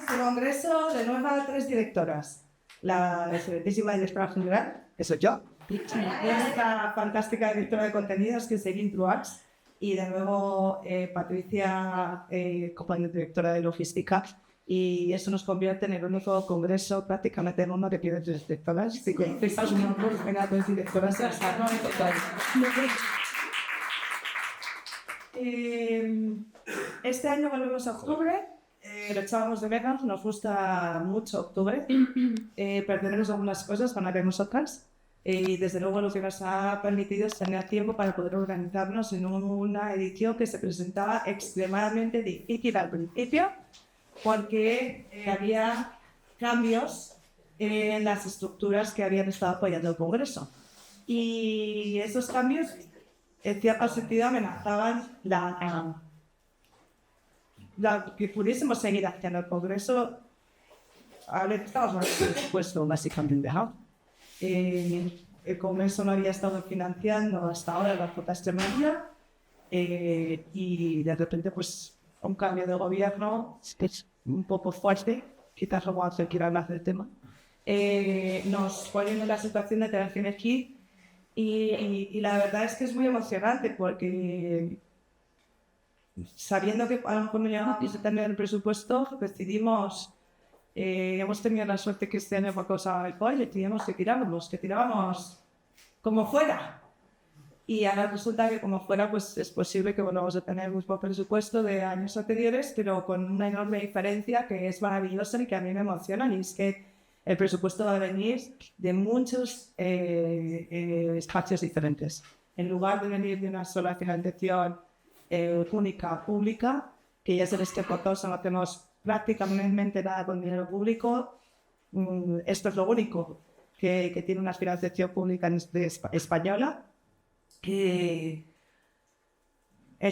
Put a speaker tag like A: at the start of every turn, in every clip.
A: este congreso de nuevo a 3 directoras. La excelentísima directora general, que soy yo, esta fantástica directora de contenidos, que es Eileen Truax, y de nuevo Patricia, compañera directora de logística. Y eso nos convierte en el único congreso prácticamente en uno que tiene 3 directoras. Así que estas miembros ven a 3 directoras hasta no en total. Este año volvemos a octubre, lo echábamos de menos, nos gusta mucho octubre, perdemos algunas cosas, ganaremos otras, y desde luego lo que nos ha permitido es tener tiempo para poder organizarnos en una edición que se presentaba extremadamente difícil al principio, porque había cambios en las estructuras que habían estado apoyando el Congreso. Y esos cambios, en cierto sentido, amenazaban que pudiésemos seguir haciendo el Congreso. Ahora estamos puesto básicamente, ¿no? El Congreso no había estado financiando hasta ahora la Junta Extremadura y de repente, pues, un cambio de gobierno es un poco fuerte, quizás no vamos a quiero más del tema, nos ponen en la situación de tener que elegir y la verdad es que es muy emocionante porque sabiendo que a lo mejor no llegamos a tener el presupuesto, decidimos, hemos tenido la suerte que este año por cosa del COI, decidimos que tirábamos como fuera. Y ahora resulta que como fuera, pues es posible que volvamos a tener el mismo presupuesto de años anteriores, pero con una enorme diferencia que es maravillosa y que a mí me emociona, y es que el presupuesto va a venir de muchos espacios diferentes. En lugar de venir de una sola financiación única pública, que ya se les que por todos no tenemos prácticamente nada con dinero público, esto es lo único que tiene una financiación pública española. El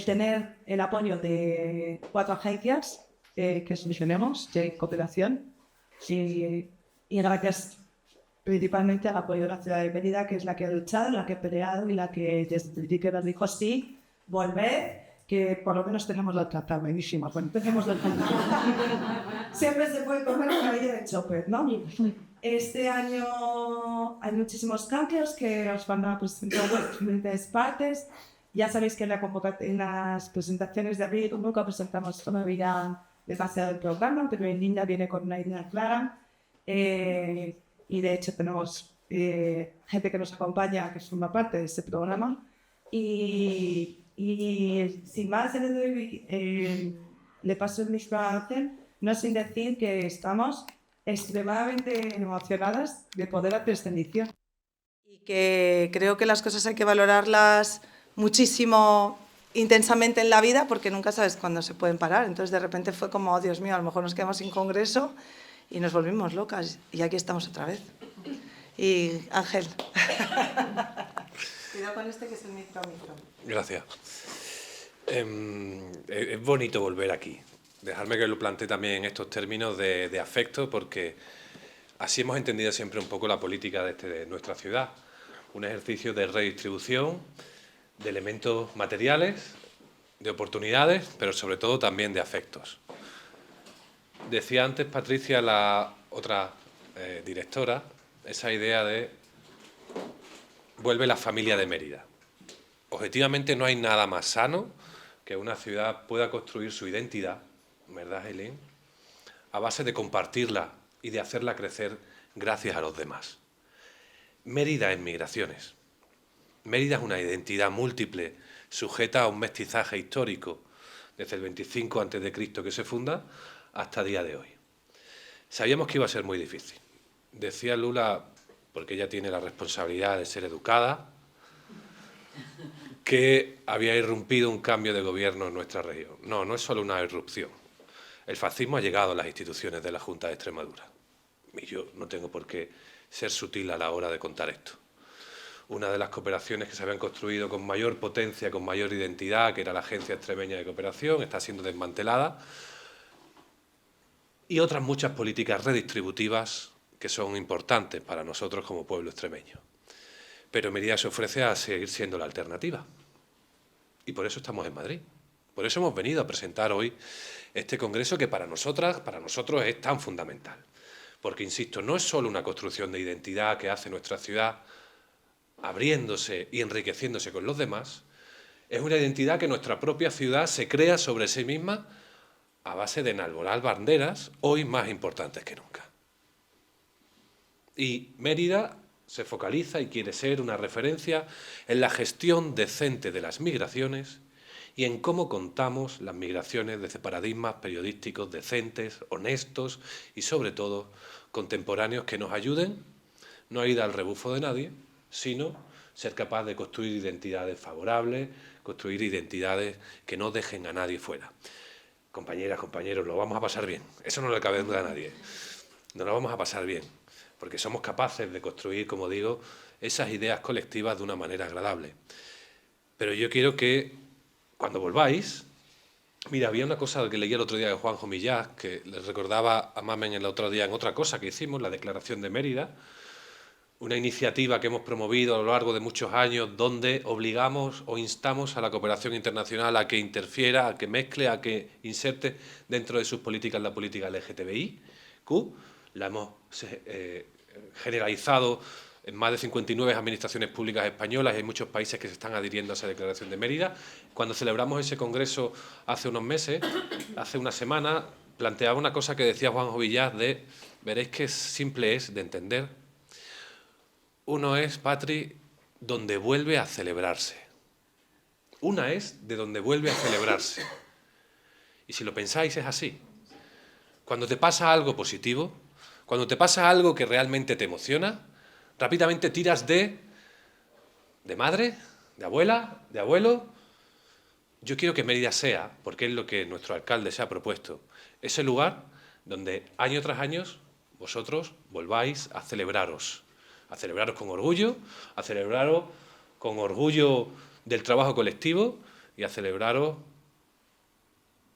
A: tener el apoyo de 4 agencias que solucionemos de cooperación y gracias principalmente al apoyo de la ciudad de Mérida, que es la que ha luchado, la que ha peleado y la que desde el principio nos dijo sí, volver, que por lo menos tenemos la trata buenísima. Bueno, tenemos la trata. Siempre se puede comer una cabella de chopper, ¿no? Este año hay muchísimos cambios que os van a presentar en diferentes partes. Ya sabéis que en las presentaciones de abril nunca presentamos todavía demasiado el programa, pero en Linda viene con una idea clara. Y de hecho tenemos gente que nos acompaña, que forma parte de este programa. Y sin más, le paso el micro a Ángel, no sin decir que estamos extremadamente emocionadas de poder hacer esta edición.
B: Y que creo que las cosas hay que valorarlas muchísimo, intensamente en la vida, porque nunca sabes cuándo se pueden parar. Entonces de repente fue como, oh, Dios mío, a lo mejor nos quedamos sin congreso y nos volvimos locas. Y aquí estamos otra vez. Y Ángel. Cuidado con este que es el micro.
C: Gracias. Es bonito volver aquí. Dejarme que lo plantee también en estos términos de afecto, porque así hemos entendido siempre un poco la política de nuestra ciudad. Un ejercicio de redistribución de elementos materiales, de oportunidades, pero sobre todo también de afectos. Decía antes Patricia, la otra directora, esa idea de vuelve la familia de Mérida. Objetivamente no hay nada más sano que una ciudad pueda construir su identidad, ¿verdad, Eileen?, a base de compartirla y de hacerla crecer gracias a los demás. Mérida es migraciones. Mérida es una identidad múltiple, sujeta a un mestizaje histórico, desde el 25 a.C. que se funda hasta el día de hoy. Sabíamos que iba a ser muy difícil. Decía Lula, porque ella tiene la responsabilidad de ser educada, que había irrumpido un cambio de gobierno en nuestra región. No, no es solo una irrupción. El fascismo ha llegado a las instituciones de la Junta de Extremadura. Y yo no tengo por qué ser sutil a la hora de contar esto. Una de las cooperaciones que se habían construido con mayor potencia, con mayor identidad, que era la Agencia Extremeña de Cooperación, está siendo desmantelada. Y otras muchas políticas redistributivas que son importantes para nosotros como pueblo extremeño. Pero Mérida se ofrece a seguir siendo la alternativa. Y por eso estamos en Madrid, Por eso hemos venido a presentar hoy este congreso que para nosotros es tan fundamental. Porque, insisto, no es solo una construcción de identidad que hace nuestra ciudad abriéndose y enriqueciéndose con los demás, es una identidad que nuestra propia ciudad se crea sobre sí misma a base de enarbolar banderas, hoy más importantes que nunca. Y Mérida se focaliza y quiere ser una referencia en la gestión decente de las migraciones y en cómo contamos las migraciones desde paradigmas periodísticos decentes, honestos y, sobre todo, contemporáneos que nos ayuden no a ir al rebufo de nadie, sino ser capaz de construir identidades favorables, construir identidades que no dejen a nadie fuera. Compañeras, compañeros, lo vamos a pasar bien. Eso no le cabe duda a nadie. Nos lo vamos a pasar bien, porque somos capaces de construir, como digo, esas ideas colectivas de una manera agradable. Pero yo quiero que, cuando volváis, mira, había una cosa que leí el otro día de Juanjo Millás, que les recordaba a Mamen el otro día en otra cosa que hicimos, la Declaración de Mérida, una iniciativa que hemos promovido a lo largo de muchos años donde obligamos o instamos a la cooperación internacional a que interfiera, a que mezcle, a que inserte dentro de sus políticas la política LGTBIQ. La hemos generalizado en más de 59 administraciones públicas españolas y hay muchos países que se están adhiriendo a esa Declaración de Mérida. Cuando celebramos ese congreso hace unos meses, hace una semana, planteaba una cosa que decía Juanjo Millás de, veréis qué simple es de entender. Uno es, Patri, donde vuelve a celebrarse. Una es de donde vuelve a celebrarse. Y si lo pensáis es así. Cuando te pasa algo positivo, cuando te pasa algo que realmente te emociona, rápidamente tiras de madre, de abuela, de abuelo. Yo quiero que Mérida sea, porque es lo que nuestro alcalde se ha propuesto, ese lugar donde año tras año vosotros volváis a celebraros con orgullo, a celebraros con orgullo del trabajo colectivo y a celebraros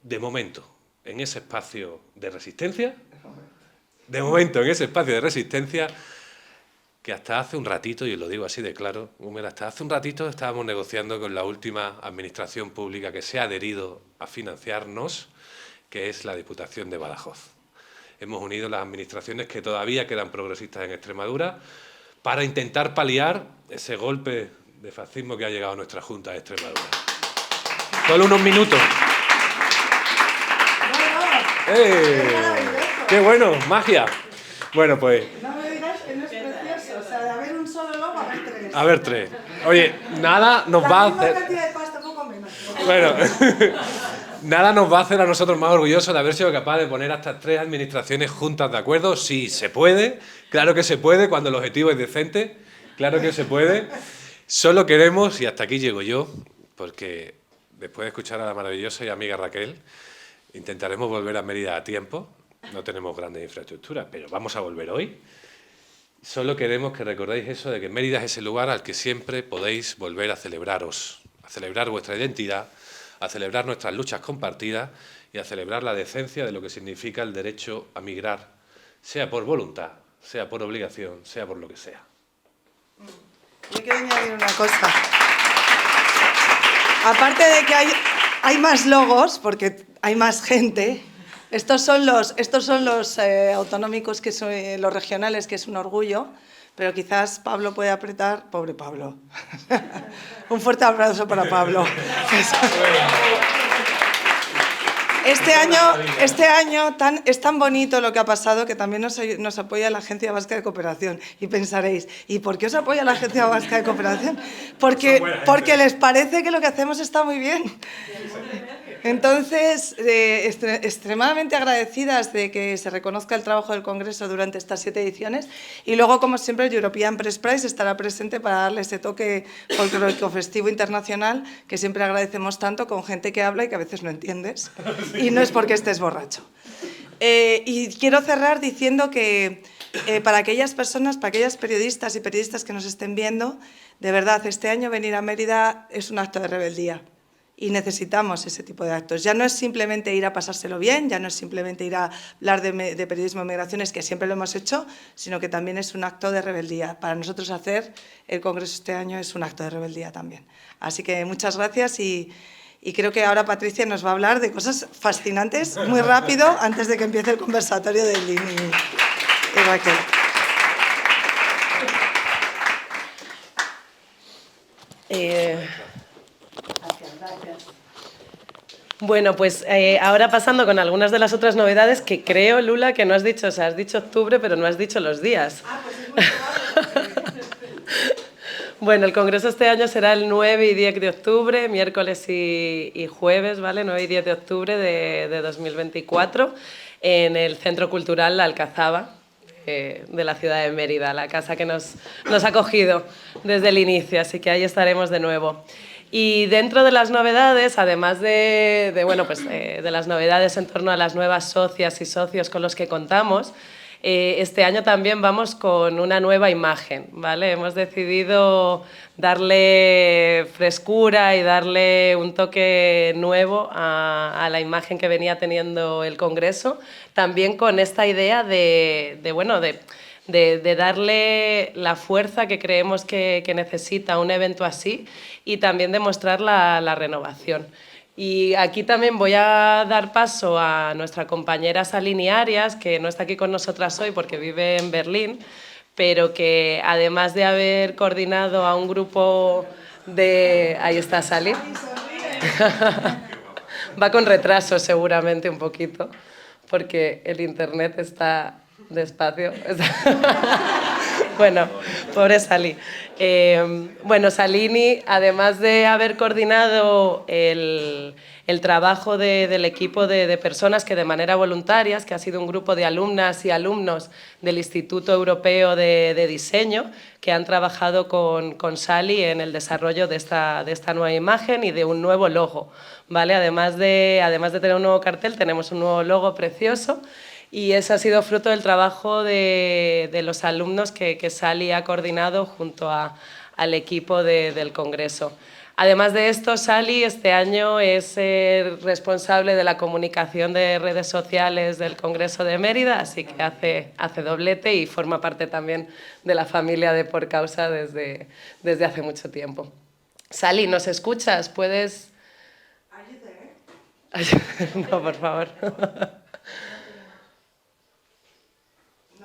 C: de momento en ese espacio de resistencia, que hasta hace un ratito, y os lo digo así de claro, hasta hace un ratito estábamos negociando con la última administración pública que se ha adherido a financiarnos, que es la Diputación de Badajoz. Hemos unido las administraciones que todavía quedan progresistas en Extremadura para intentar paliar ese golpe de fascismo que ha llegado a nuestra Junta de Extremadura. Solo unos minutos. ¡Qué bueno! ¡Magia! Bueno, pues...
B: No me digas que no es precioso, o sea, de haber un solo logo a ver tres.
C: A ver, tres. Oye, nada nos va a hacer...
B: La misma cantidad de pasta, poco menos.
C: Bueno, nada nos va a hacer a nosotros más orgullosos de haber sido capaz de poner a estas tres administraciones juntas de acuerdo. Sí, se puede, claro que se puede, cuando el objetivo es decente, claro que se puede. Solo queremos, y hasta aquí llego yo, porque después de escuchar a la maravillosa y amiga Raquel, intentaremos volver a Mérida a tiempo. No tenemos grandes infraestructuras, pero vamos a volver hoy. Solo queremos que recordéis eso de que Mérida es ese lugar al que siempre podéis volver a celebraros, a celebrar vuestra identidad, a celebrar nuestras luchas compartidas y a celebrar la decencia de lo que significa el derecho a migrar, sea por voluntad, sea por obligación, sea por lo que sea.
B: Yo quiero añadir una cosa. Aparte de que hay más logos, porque hay más gente, estos son los autonómicos, que son los regionales, que es un orgullo, pero quizás Pablo puede apretar. Pobre Pablo. Un fuerte aplauso para Pablo. Este año es tan bonito lo que ha pasado que también nos apoya la Agencia Vasca de Cooperación. Y pensaréis, ¿y por qué os apoya la Agencia Vasca de Cooperación? Porque les parece que lo que hacemos está muy bien. Entonces, extremadamente agradecidas de que se reconozca el trabajo del Congreso durante estas 7 ediciones y luego, como siempre, el European Press Prize estará presente para darle ese toque folclórico festivo internacional que siempre agradecemos tanto, con gente que habla y que a veces no entiendes, y no es porque estés borracho. Y quiero cerrar diciendo que para aquellas personas, para aquellas periodistas y periodistas que nos estén viendo, de verdad, este año venir a Mérida es un acto de rebeldía. Y necesitamos ese tipo de actos. Ya no es simplemente ir a pasárselo bien, ya no es simplemente ir a hablar de periodismo de migraciones, que siempre lo hemos hecho, sino que también es un acto de rebeldía. Para nosotros hacer el Congreso este año es un acto de rebeldía también. Así que muchas gracias y Y creo que ahora Patricia nos va a hablar de cosas fascinantes muy rápido antes de que empiece el conversatorio de Lini y Raquel.
D: Bueno, pues ahora pasando con algunas de las otras novedades que creo, Lula, que no has dicho, o sea, has dicho octubre, pero no has dicho los días.
B: Pues es muy probable.
D: Bueno, el congreso este año será el 9 y 10 de octubre, miércoles y jueves, ¿vale? 9 y 10 de octubre de 2024, en el Centro Cultural La Alcazaba, de la ciudad de Mérida, la casa que nos ha acogido desde el inicio, así que ahí estaremos de nuevo. Y dentro de las novedades, además de las novedades en torno a las nuevas socias y socios con los que contamos, este año también vamos con una nueva imagen, ¿vale? Hemos decidido darle frescura y darle un toque nuevo a la imagen que venía teniendo el Congreso, también con esta idea de darle la fuerza que creemos que necesita un evento así y también de mostrar la renovación. Y aquí también voy a dar paso a nuestra compañera Salini Arias, que no está aquí con nosotras hoy porque vive en Berlín, pero que además de haber coordinado a un grupo de... Ahí está Sali. Va con retraso seguramente un poquito, porque el internet está despacio. Bueno, pobre Sali. Bueno, Salini, además de haber coordinado el trabajo del equipo de personas que de manera voluntaria, que ha sido un grupo de alumnas y alumnos del Instituto Europeo de Diseño, que han trabajado con Sali en el desarrollo de esta nueva imagen y de un nuevo logo, ¿vale? Además de tener un nuevo cartel, tenemos un nuevo logo precioso. Y ese ha sido fruto del trabajo de los alumnos que Sali ha coordinado junto al equipo del Congreso. Además de esto, Sali este año es responsable de la comunicación de redes sociales del Congreso de Mérida, así que hace doblete y forma parte también de la familia de Por Causa desde hace mucho tiempo. Sali, ¿nos escuchas? ¿Puedes...? Ayúdame. No, por favor.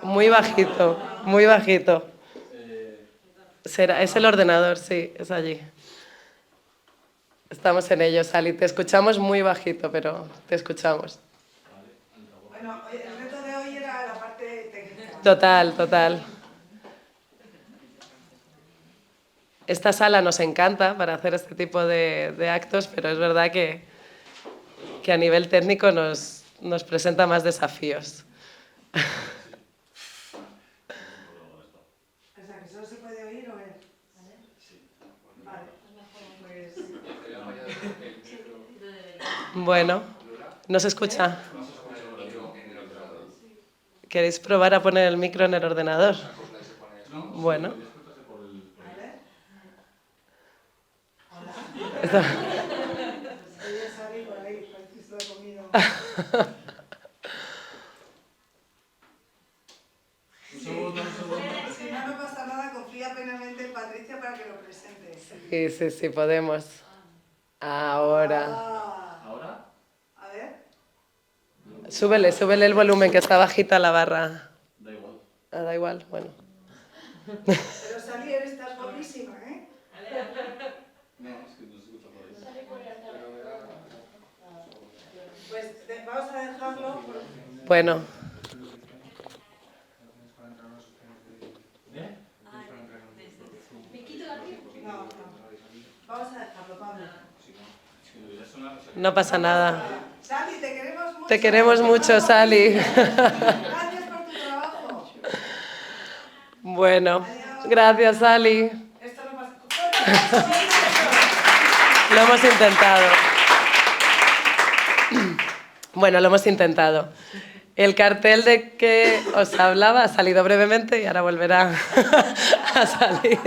D: Muy bajito, muy bajito. Es el ordenador, sí, es allí. Estamos en ello, Sali. Te escuchamos muy bajito, pero te escuchamos.
B: Bueno, el reto de hoy era la parte técnica.
D: Total. Esta sala nos encanta para hacer este tipo de actos, pero es verdad que a nivel técnico nos presenta más desafíos. Bueno, ¿no se escucha? ¿Queréis probar a poner el micro en el ordenador? Bueno.
B: Si no pasa nada, confía plenamente en Patricia para que lo presente.
D: Sí, podemos. Ahora.
B: ¿Ahora? A ver.
D: Súbele el volumen, que está bajita la barra.
E: Da igual.
D: Da igual, bueno.
B: Pero Sali, estás guapísima, ¿eh?
E: No, es que no se escucha por ahí.
B: Pues vamos a dejarlo.
D: Bueno.
B: No. Vamos a dejarlo, Pablo.
D: No pasa nada.
B: Sali, te queremos mucho.
D: Te queremos mucho, Sali.
B: Gracias por tu trabajo.
D: Bueno, gracias, Sali.
B: Esto no pasa.
D: Lo hemos intentado. Bueno, lo hemos intentado. El cartel de que os hablaba ha salido brevemente y ahora volverá a salir.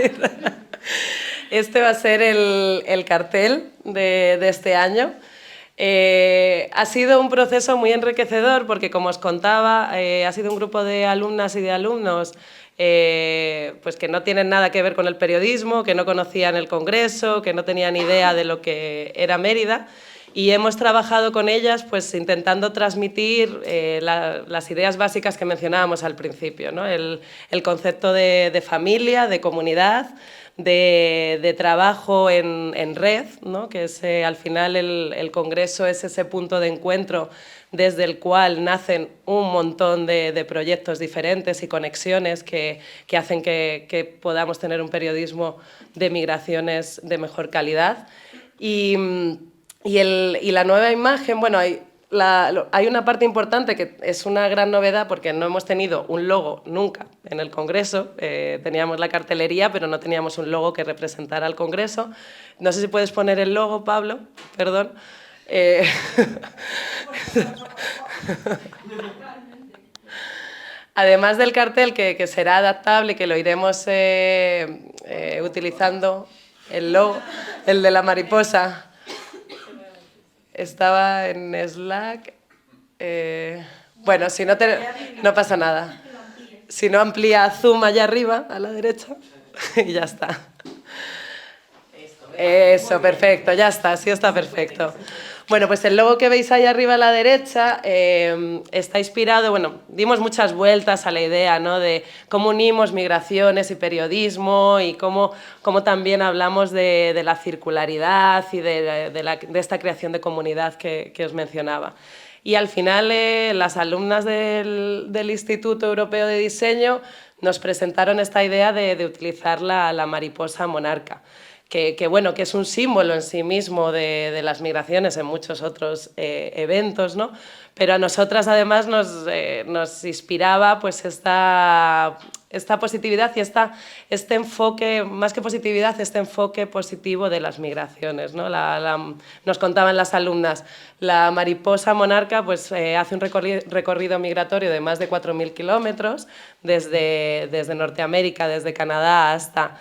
D: Este va a ser el cartel de este año. Ha sido un proceso muy enriquecedor porque, como os contaba, ha sido un grupo de alumnas y de alumnos pues que no tienen nada que ver con el periodismo, que no conocían el Congreso, que no tenían idea de lo que era Mérida, y hemos trabajado con ellas pues intentando transmitir las ideas básicas que mencionábamos al principio, ¿no? El concepto de familia, de comunidad, de trabajo en red, ¿no? Que es, al final el Congreso es ese punto de encuentro desde el cual nacen un montón de proyectos diferentes y conexiones que hacen que podamos tener un periodismo de migraciones de mejor calidad. Y la nueva imagen, bueno, hay una parte importante que es una gran novedad porque no hemos tenido un logo nunca en el Congreso. Teníamos la cartelería, pero no teníamos un logo que representara al Congreso. No sé si puedes poner el logo, Pablo, perdón. Además del cartel, que será adaptable y que lo iremos utilizando, el logo, el de la mariposa, estaba en Slack. Bueno, si no, no pasa nada. Si no, amplía zoom allá arriba, a la derecha, y ya está. Eso, perfecto, ya está, sí está perfecto. Bueno, pues el logo que veis ahí arriba a la derecha está inspirado, bueno, dimos muchas vueltas a la idea, ¿no? De cómo unimos migraciones y periodismo y cómo también hablamos de la circularidad y de esta creación de comunidad que os mencionaba. Y al final las alumnas del Instituto Europeo de Diseño nos presentaron esta idea de utilizar la mariposa monarca. Bueno, que es un símbolo en sí mismo de las migraciones en muchos otros eventos, ¿no? Pero a nosotras además nos inspiraba pues esta positividad y este enfoque, más que positividad, este enfoque positivo de las migraciones, ¿no? Nos contaban las alumnas, la mariposa monarca pues, hace un recorrido migratorio de más de 4.000 kilómetros desde Norteamérica, desde Canadá hasta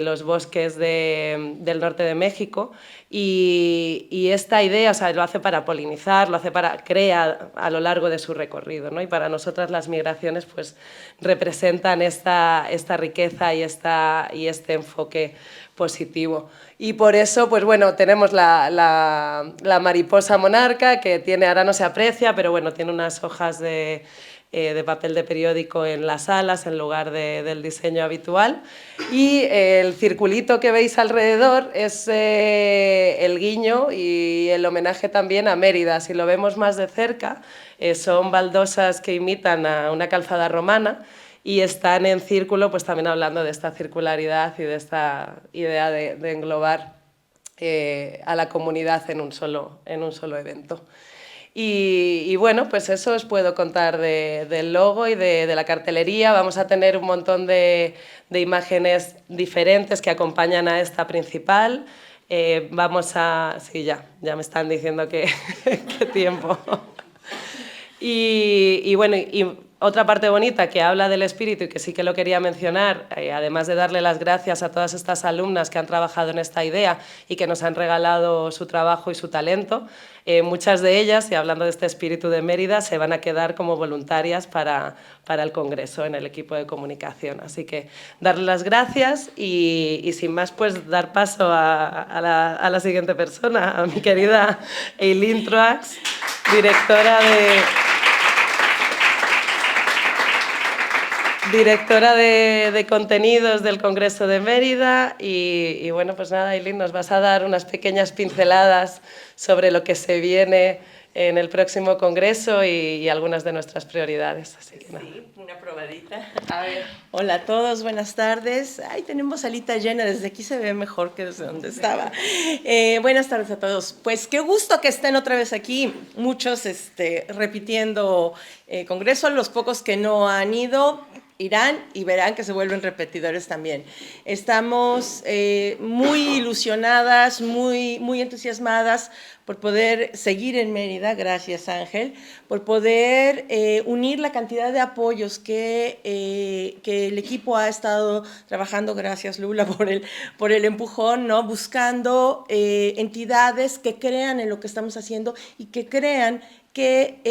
D: los bosques del norte de México, y esta idea, o sea, lo hace para polinizar, lo hace para crear a lo largo de su recorrido, ¿no? Y para nosotras las migraciones pues, representan esta riqueza y este enfoque positivo. Y por eso, pues bueno, tenemos la mariposa monarca, que ahora no se aprecia, pero bueno, tiene unas hojas de papel de periódico en las alas en lugar del diseño habitual, y el circulito que veis alrededor es el guiño y el homenaje también a Mérida. Si lo vemos más de cerca, son baldosas que imitan a una calzada romana y están en círculo, pues también hablando de esta circularidad y de esta idea de englobar a la comunidad en un solo evento. Y bueno, pues eso os puedo contar del logo y de la cartelería. Vamos a tener un montón de imágenes diferentes que acompañan a esta principal. Sí, ya me están diciendo que qué tiempo. Y bueno, y otra parte bonita que habla del espíritu y que sí que lo quería mencionar, además de darle las gracias a todas estas alumnas que han trabajado en esta idea y que nos han regalado su trabajo y su talento, muchas de ellas, y hablando de este espíritu de Mérida, se van a quedar como voluntarias para el Congreso en el equipo de comunicación. Así que darle las gracias y sin más, pues dar paso a la siguiente persona, a mi querida Eileen Truax, directora de contenidos del Congreso de Mérida. Y bueno, pues nada, Eileen, nos vas a dar unas pequeñas pinceladas sobre lo que se viene en el próximo Congreso y algunas de nuestras prioridades. Así que nada.
F: Sí, una probadita. A ver. Hola a todos, buenas tardes. Ay, tenemos salita llena, desde aquí se ve mejor que desde donde estaba. Buenas tardes a todos. Pues qué gusto que estén otra vez aquí, muchos repitiendo Congreso, los pocos que no han ido. irán y verán que se vuelven repetidores también. Estamos muy ilusionadas, muy entusiasmadas por poder seguir en Mérida, gracias Ángel, por poder unir la cantidad de apoyos que el equipo ha estado trabajando, gracias Lula por el empujón, ¿no? Buscando entidades que crean en lo que estamos haciendo y que crean que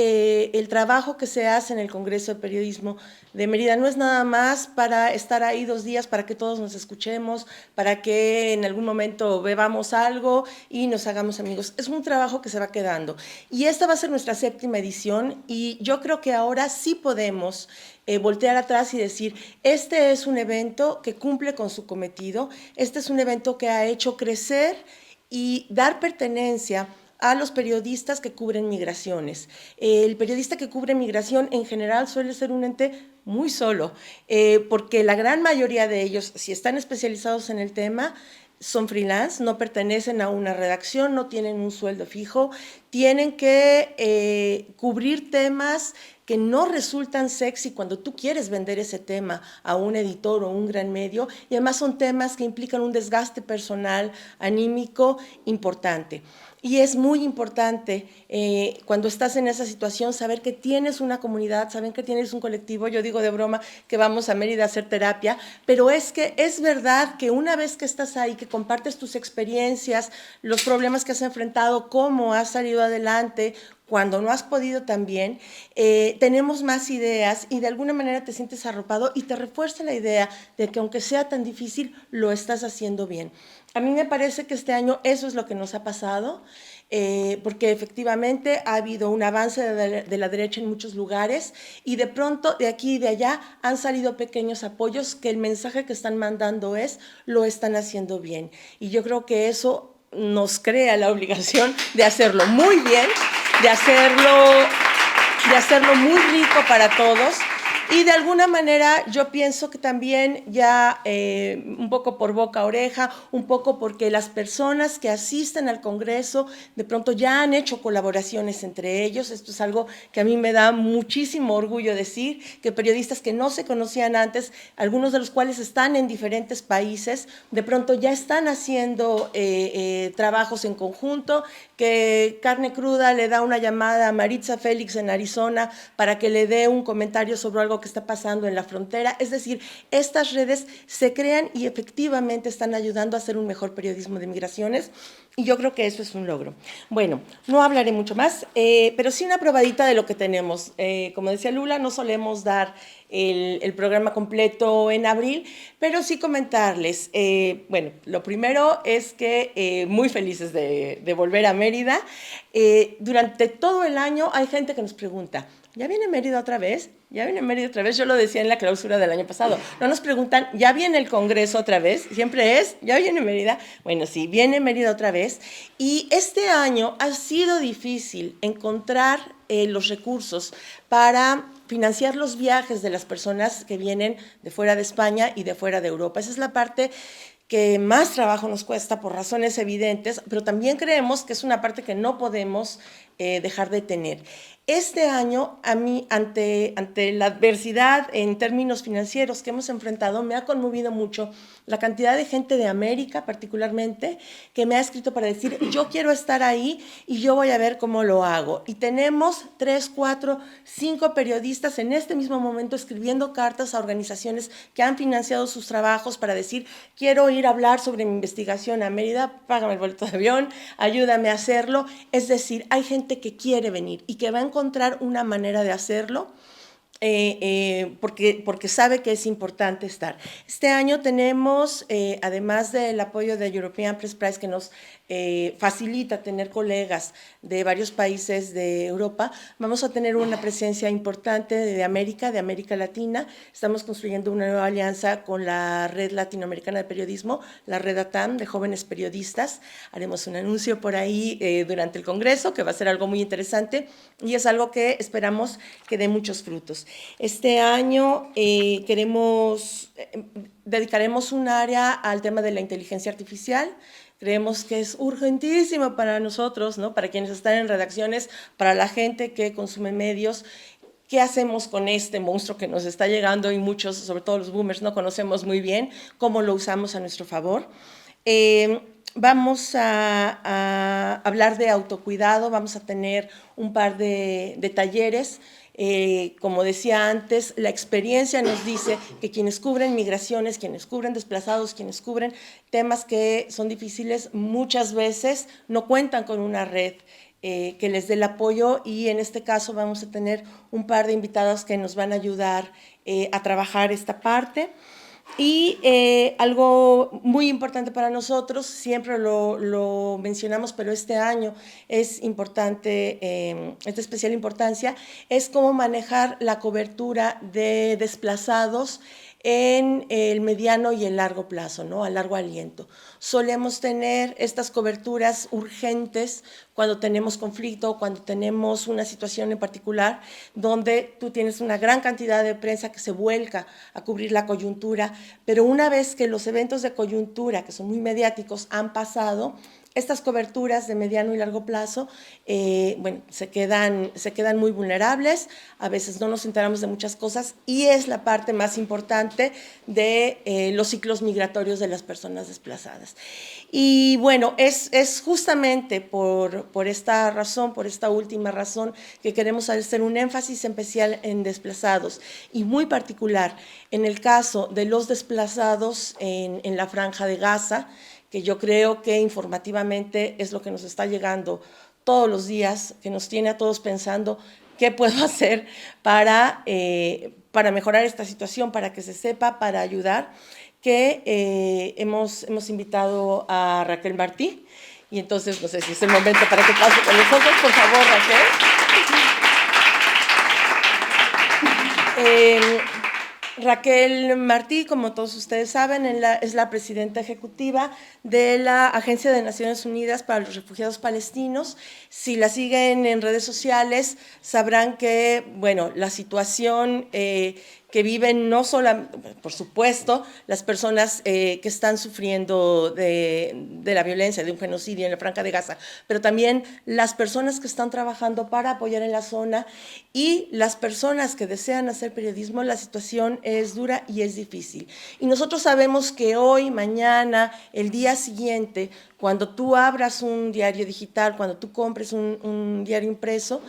F: el trabajo que se hace en el Congreso de Periodismo de Mérida no es nada más para estar ahí 2 días, para que todos nos escuchemos, para que en algún momento bebamos algo y nos hagamos amigos. Es un trabajo que se va quedando. Y esta va a ser nuestra 7ª edición y yo creo que ahora sí podemos voltear atrás y decir, este es un evento que cumple con su cometido, este es un evento que ha hecho crecer y dar pertenencia a los periodistas que cubren migraciones. El periodista que cubre migración en general suele ser un ente muy solo, porque la gran mayoría de ellos, si están especializados en el tema, son freelance, no pertenecen a una redacción, no tienen un sueldo fijo, tienen que cubrir temas que no resultan sexy cuando tú quieres vender ese tema a un editor o un gran medio, y además son temas que implican un desgaste personal, anímico importante. Y es muy importante cuando estás en esa situación saber que tienes una comunidad, saber que tienes un colectivo. Yo digo de broma que vamos a Mérida a hacer terapia, pero es que es verdad que una vez que estás ahí, que compartes tus experiencias, los problemas que has enfrentado, cómo has salido adelante, cuando no has podido también, tenemos más ideas y de alguna manera te sientes arropado y te refuerza la idea de que aunque sea tan difícil, lo estás haciendo bien. A mí me parece que este año eso es lo que nos ha pasado, porque efectivamente ha habido un avance de la derecha en muchos lugares y de pronto de aquí y de allá han salido pequeños apoyos que el mensaje que están mandando es, lo están haciendo bien. Y yo creo que eso nos crea la obligación de hacerlo muy bien, de hacerlo muy rico para todos. Y de alguna manera yo pienso que también ya un poco por boca a oreja, un poco porque las personas que asisten al Congreso de pronto ya han hecho colaboraciones entre ellos. Esto es algo que a mí me da muchísimo orgullo decir, que periodistas que no se conocían antes, algunos de los cuales están en diferentes países, de pronto ya están haciendo trabajos en conjunto, que Carne Cruda le da una llamada a Maritza Félix en Arizona para que le dé un comentario sobre algo que está pasando en la frontera. Es decir, estas redes se crean y efectivamente están ayudando a hacer un mejor periodismo de migraciones y yo creo que eso es un logro. Bueno, no hablaré mucho más, pero sí una probadita de lo que tenemos. Como decía Lula, no solemos dar el programa completo en abril, pero sí comentarles, bueno, lo primero es que muy felices de volver a Mérida. Durante todo el año hay gente que nos pregunta, ¿ya viene Mérida otra vez? ¿Ya viene Mérida otra vez? Yo lo decía en la clausura del año pasado. No nos preguntan, ¿ya viene el Congreso otra vez? Siempre es, ¿ya viene Mérida? Bueno, sí, viene Mérida otra vez. Y este año ha sido difícil encontrar los recursos para financiar los viajes de las personas que vienen de fuera de España y de fuera de Europa. Esa es la parte que más trabajo nos cuesta por razones evidentes, pero también creemos que es una parte que no podemos dejar de tener. Este año, a mí, ante la adversidad en términos financieros que hemos enfrentado, me ha conmovido mucho la cantidad de gente de América, particularmente, que me ha escrito para decir, yo quiero estar ahí y yo voy a ver cómo lo hago. Y tenemos 3, 4, 5 periodistas en este mismo momento escribiendo cartas a organizaciones que han financiado sus trabajos para decir, quiero ir a hablar sobre mi investigación a Mérida, págame el boleto de avión, ayúdame a hacerlo. Es decir, hay gente que quiere venir y que va a encontrar una manera de hacerlo porque sabe que es importante estar. Este año tenemos, además del apoyo de European Press Prize que nos facilita tener colegas de varios países de Europa, vamos a tener una presencia importante de América Latina. Estamos construyendo una nueva alianza con la Red Latinoamericana de Periodismo, la Red ATAM de jóvenes periodistas. Haremos un anuncio por ahí durante el Congreso, que va a ser algo muy interesante y es algo que esperamos que dé muchos frutos. Este año dedicaremos un área al tema de la inteligencia artificial. Creemos que es urgentísimo para nosotros, ¿no? Para quienes están en redacciones, para la gente que consume medios, ¿Qué hacemos con este monstruo que nos está llegando y muchos, sobre todo los boomers, no conocemos muy bien? ¿Cómo lo usamos a nuestro favor? Vamos a hablar de autocuidado, vamos a tener un par de talleres. Como decía antes, la experiencia nos dice que quienes cubren migraciones, quienes cubren desplazados, quienes cubren temas que son difíciles, muchas veces no cuentan con una red que les dé el apoyo, y en este caso vamos a tener un par de invitados que nos van a ayudar a trabajar esta parte. Y algo muy importante para nosotros, siempre lo mencionamos, pero este año es importante, es de especial importancia, es cómo manejar la cobertura de desplazados en el mediano y el largo plazo, ¿no? A largo aliento. Solemos tener estas coberturas urgentes cuando tenemos conflicto, cuando tenemos una situación en particular donde tú tienes una gran cantidad de prensa que se vuelca a cubrir la coyuntura, pero una vez que los eventos de coyuntura, que son muy mediáticos, han pasado, estas coberturas de mediano y largo plazo, bueno, se quedan muy vulnerables, a veces no nos enteramos de muchas cosas, y es la parte más importante de los ciclos migratorios de las personas desplazadas. Y bueno, es justamente por esta razón, por esta última razón, que queremos hacer un énfasis especial en desplazados, y muy particular en el caso de los desplazados en la Franja de Gaza, que yo creo que informativamente es lo que nos está llegando todos los días, que nos tiene a todos pensando qué puedo hacer para mejorar esta situación, para que se sepa, para ayudar, que hemos invitado a Raquel Martí, y entonces no sé si es el momento para que pase con nosotros, por favor, Raquel. Raquel Martí, como todos ustedes saben, es la presidenta ejecutiva de la Agencia de Naciones Unidas para los Refugiados Palestinos. Si la siguen en redes sociales, sabrán que, bueno, la situación que viven no solo, por supuesto, las personas que están sufriendo de la violencia, de un genocidio en la Franja de Gaza, pero también las personas que están trabajando para apoyar en la zona, y las personas que desean hacer periodismo. La situación es dura y es difícil. Y nosotros sabemos que hoy, mañana, el día siguiente, cuando tú abras un diario digital, cuando tú compres un diario impreso,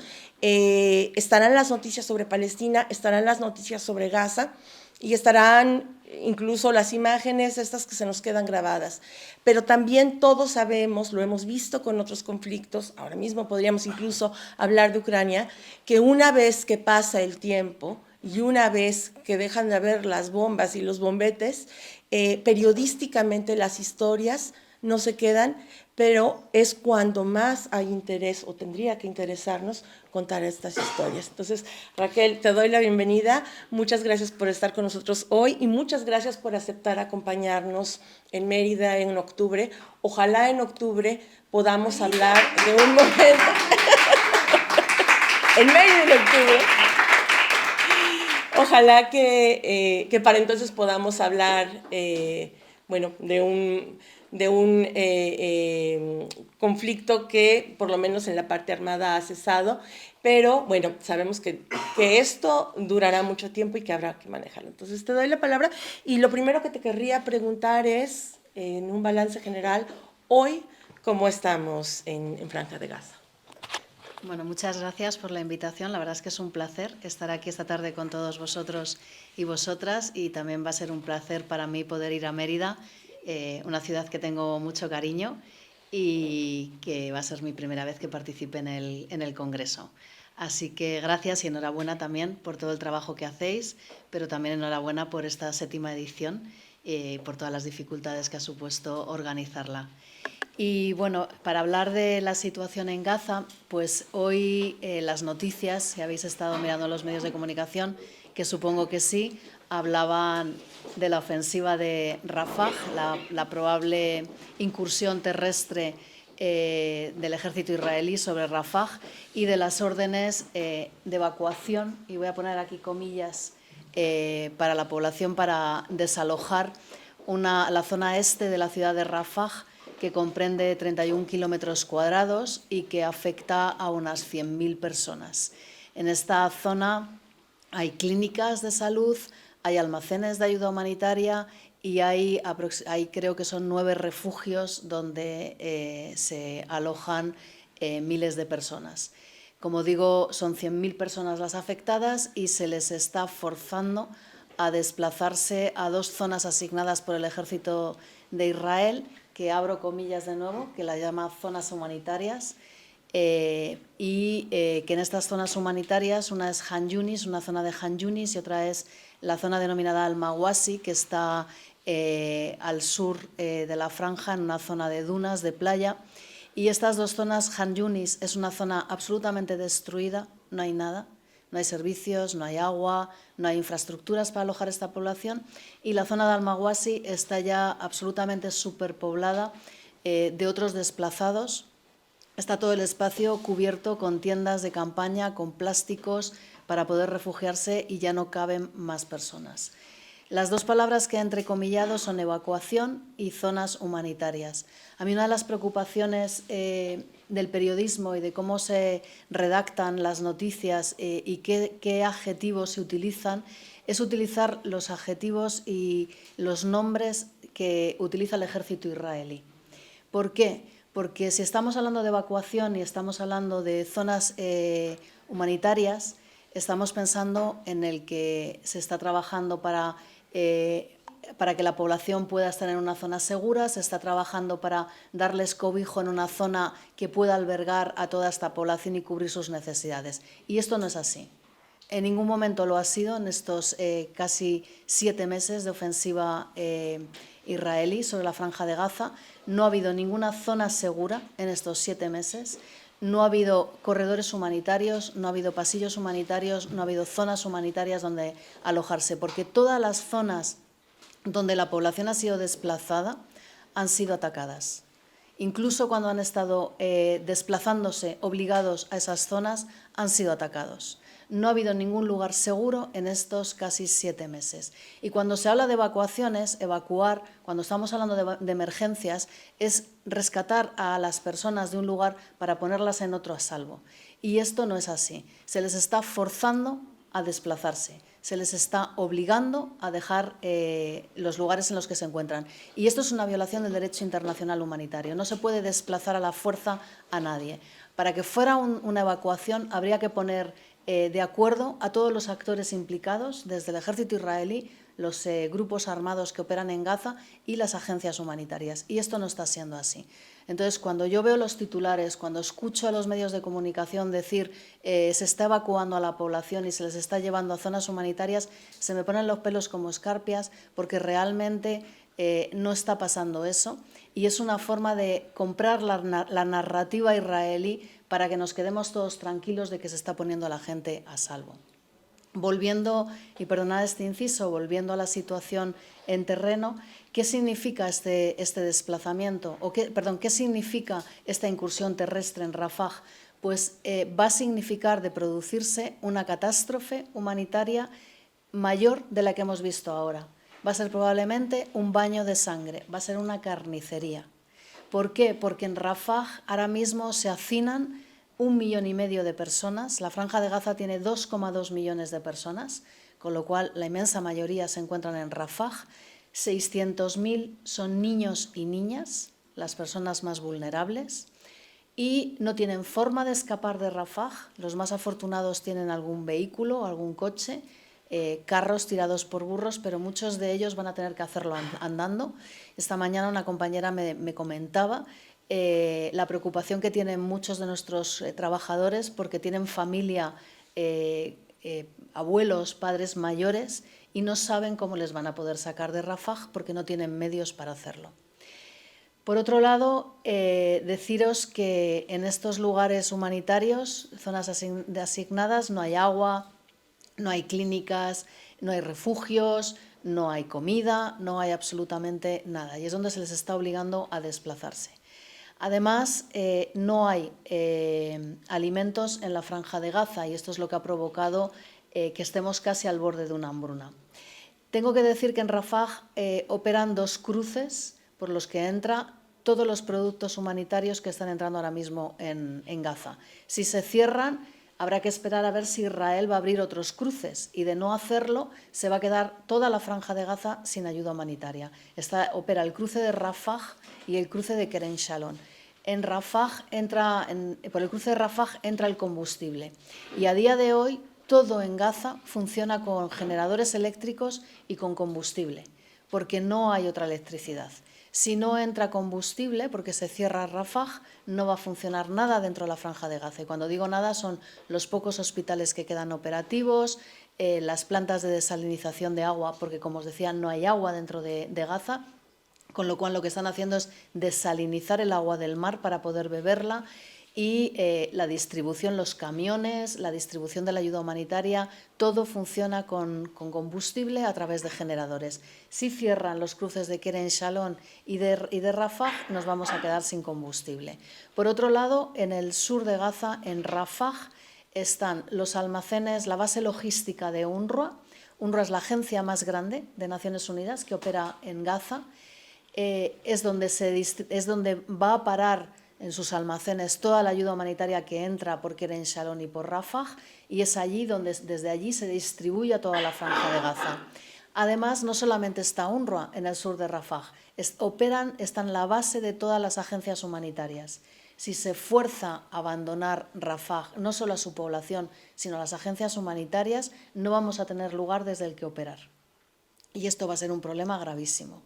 F: estarán las noticias sobre Palestina, estarán las noticias sobre Gaza, y estarán incluso las imágenes estas que se nos quedan grabadas. Pero también todos sabemos, lo hemos visto con otros conflictos, ahora mismo podríamos incluso hablar de Ucrania, que una vez que pasa el tiempo y una vez que dejan de haber las bombas y los bombetes, periodísticamente las historias no se quedan, pero es cuando más hay interés, o tendría que interesarnos, contar estas historias. Entonces, Raquel, te doy la bienvenida. Muchas gracias por estar con nosotros hoy, y muchas gracias por aceptar acompañarnos en Mérida en octubre. Ojalá en octubre podamos hablar de un momento... en Mérida en octubre. Ojalá que para entonces podamos hablar, bueno, de un conflicto que por lo menos en la parte armada ha cesado, pero bueno, sabemos que esto durará mucho tiempo y que habrá que manejarlo. Entonces te doy la palabra, y lo primero que te querría preguntar es, en un balance general, hoy, ¿cómo estamos en Franja de Gaza?
G: Bueno, muchas gracias por la invitación. La verdad es que es un placer estar aquí esta tarde con todos vosotros y vosotras, y también va a ser un placer para mí poder ir a Mérida, una ciudad que tengo mucho cariño y que va a ser mi primera vez que participe en el Congreso. Así que gracias y enhorabuena también por todo el trabajo que hacéis, pero también enhorabuena por esta 7ª edición y por todas las dificultades que ha supuesto organizarla. Y bueno, para hablar de la situación en Gaza, pues hoy las noticias, si habéis estado mirando los medios de comunicación, que supongo que sí, hablaban de la ofensiva de Rafah, la probable incursión terrestre del ejército israelí sobre Rafah, y de las órdenes de evacuación, y voy a poner aquí comillas, para la población para desalojar la zona este de la ciudad de Rafah, que comprende 31 kilómetros cuadrados y que afecta a unas 100.000 personas. En esta zona hay clínicas de salud, hay almacenes de ayuda humanitaria y hay creo que son 9 refugios donde se alojan miles de personas. Como digo, son 100.000 personas las afectadas y se les está forzando a desplazarse a 2 zonas asignadas por el ejército de Israel, que abro comillas de nuevo, que la llama zonas humanitarias, que en estas zonas humanitarias, una es Han Yunis, una zona de Han Yunis, y otra es la zona denominada Al-Mawasi, que está al sur de la franja, en una zona de dunas, de playa. Y estas 2 zonas, Han Yunis es una zona absolutamente destruida, no hay nada, no hay servicios, no hay agua, no hay infraestructuras para alojar esta población, y la zona de Al-Mawasi está ya absolutamente superpoblada de otros desplazados. Está todo el espacio cubierto con tiendas de campaña, con plásticos para poder refugiarse y ya no caben más personas. Las 2 palabras que he entrecomillado son evacuación y zonas humanitarias. A mí una de las preocupaciones del periodismo y de cómo se redactan las noticias y qué adjetivos se utilizan es utilizar los adjetivos y los nombres que utiliza el ejército israelí. ¿Por qué? Porque si estamos hablando de evacuación y estamos hablando de zonas humanitarias, estamos pensando en el que se está trabajando para que la población pueda estar en una zona segura, se está trabajando para darles cobijo en una zona que pueda albergar a toda esta población y cubrir sus necesidades. Y esto no es así. En ningún momento lo ha sido en estos casi 7 meses de ofensiva israelí sobre la Franja de Gaza. No ha habido ninguna zona segura en estos 7 meses. No ha habido corredores humanitarios, no ha habido pasillos humanitarios, no ha habido zonas humanitarias donde alojarse, porque todas las zonas donde la población ha sido desplazada han sido atacadas. Incluso cuando han estado desplazándose obligados a esas zonas, han sido atacados. No ha habido ningún lugar seguro en estos casi 7 meses. Y cuando se habla de evacuaciones, evacuar, cuando estamos hablando de emergencias, es rescatar a las personas de un lugar para ponerlas en otro a salvo. Y esto no es así. Se les está forzando a desplazarse, se les está obligando a dejar los lugares en los que se encuentran. Y esto es una violación del derecho internacional humanitario. No se puede desplazar a la fuerza a nadie. Para que fuera una evacuación habría que poner de acuerdo a todos los actores implicados, desde el ejército israelí, los grupos armados que operan en Gaza y las agencias humanitarias. Y esto no está siendo así. Entonces, cuando yo veo los titulares, cuando escucho a los medios de comunicación decir se está evacuando a la población y se les está llevando a zonas humanitarias, se me ponen los pelos como escarpias, porque realmente no está pasando eso. Y es una forma de comprar la narrativa israelí para que nos quedemos todos tranquilos de que se está poniendo a la gente a salvo. Volviendo, y perdonad este inciso, volviendo a la situación en terreno, ¿qué significa este desplazamiento? ¿Qué significa esta incursión terrestre en Rafah? Pues va a significar de producirse una catástrofe humanitaria mayor de la que hemos visto ahora. Va a ser probablemente un baño de sangre, va a ser una carnicería. ¿Por qué? Porque en Rafah ahora mismo se hacinan 1,5 millones de personas. La Franja de Gaza tiene 2,2 millones de personas, con lo cual la inmensa mayoría se encuentran en Rafah. 600.000 son niños y niñas, las personas más vulnerables, y no tienen forma de escapar de Rafah. Los más afortunados tienen algún vehículo, algún coche, carros tirados por burros, pero muchos de ellos van a tener que hacerlo andando. Esta mañana una compañera me comentaba la preocupación que tienen muchos de nuestros trabajadores porque tienen familia, abuelos, padres mayores y no saben cómo les van a poder sacar de Rafah porque no tienen medios para hacerlo. Por otro lado, deciros que en estos lugares humanitarios, zonas asignadas, no hay agua, no hay clínicas, no hay refugios, no hay comida, no hay absolutamente nada. Y es donde se les está obligando a desplazarse. Además, no hay alimentos en la Franja de Gaza y esto es lo que ha provocado que estemos casi al borde de una hambruna. Tengo que decir que en Rafah operan 2 cruces por los que entra todos los productos humanitarios que están entrando ahora mismo en Gaza. Si se cierran, Habrá que esperar a ver si Israel va a abrir otros cruces y de no hacerlo se va a quedar toda la Franja de Gaza sin ayuda humanitaria. Opera el cruce de Rafah y el cruce de Kerem Shalom. Por el cruce de Rafah entra el combustible y a día de hoy todo en Gaza funciona con generadores eléctricos y con combustible, porque no hay otra electricidad. Si no entra combustible, porque se cierra Rafah, no va a funcionar nada dentro de la Franja de Gaza. Y cuando digo nada, son los pocos hospitales que quedan operativos, las plantas de desalinización de agua, porque como os decía, no hay agua dentro de Gaza, con lo cual lo que están haciendo es desalinizar el agua del mar para poder beberla. Y la distribución, los camiones, la distribución de la ayuda humanitaria, todo funciona con combustible a través de generadores. Si cierran los cruces de Kerem Shalom y de Rafah, nos vamos a quedar sin combustible. Por otro lado, en el sur de Gaza, en Rafah, están los almacenes, la base logística de UNRWA. UNRWA es la agencia más grande de Naciones Unidas que opera en Gaza. Es donde va a parar en sus almacenes toda la ayuda humanitaria que entra por Kerem Shalom y por Rafah, y es allí donde desde allí se distribuye a toda la Franja de Gaza. Además, no solamente está UNRWA en el sur de Rafah, están la base de todas las agencias humanitarias. Si se fuerza a abandonar Rafah, no solo a su población, sino a las agencias humanitarias, no vamos a tener lugar desde el que operar. Y esto va a ser un problema gravísimo.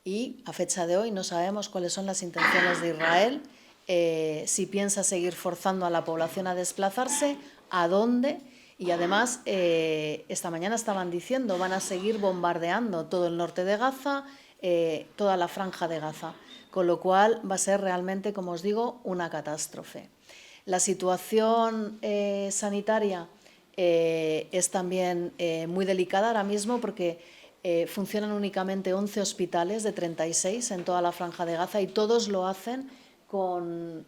G: Y a fecha de hoy no sabemos cuáles son las intenciones de Israel, si piensa seguir forzando a la población a desplazarse, a dónde. Y además, esta mañana estaban diciendo, van a seguir bombardeando todo el norte de Gaza, toda la Franja de Gaza, con lo cual va a ser realmente, como os digo, una catástrofe. La situación sanitaria es también muy delicada ahora mismo porque funcionan únicamente 11 hospitales de 36 en toda la Franja de Gaza y todos lo hacen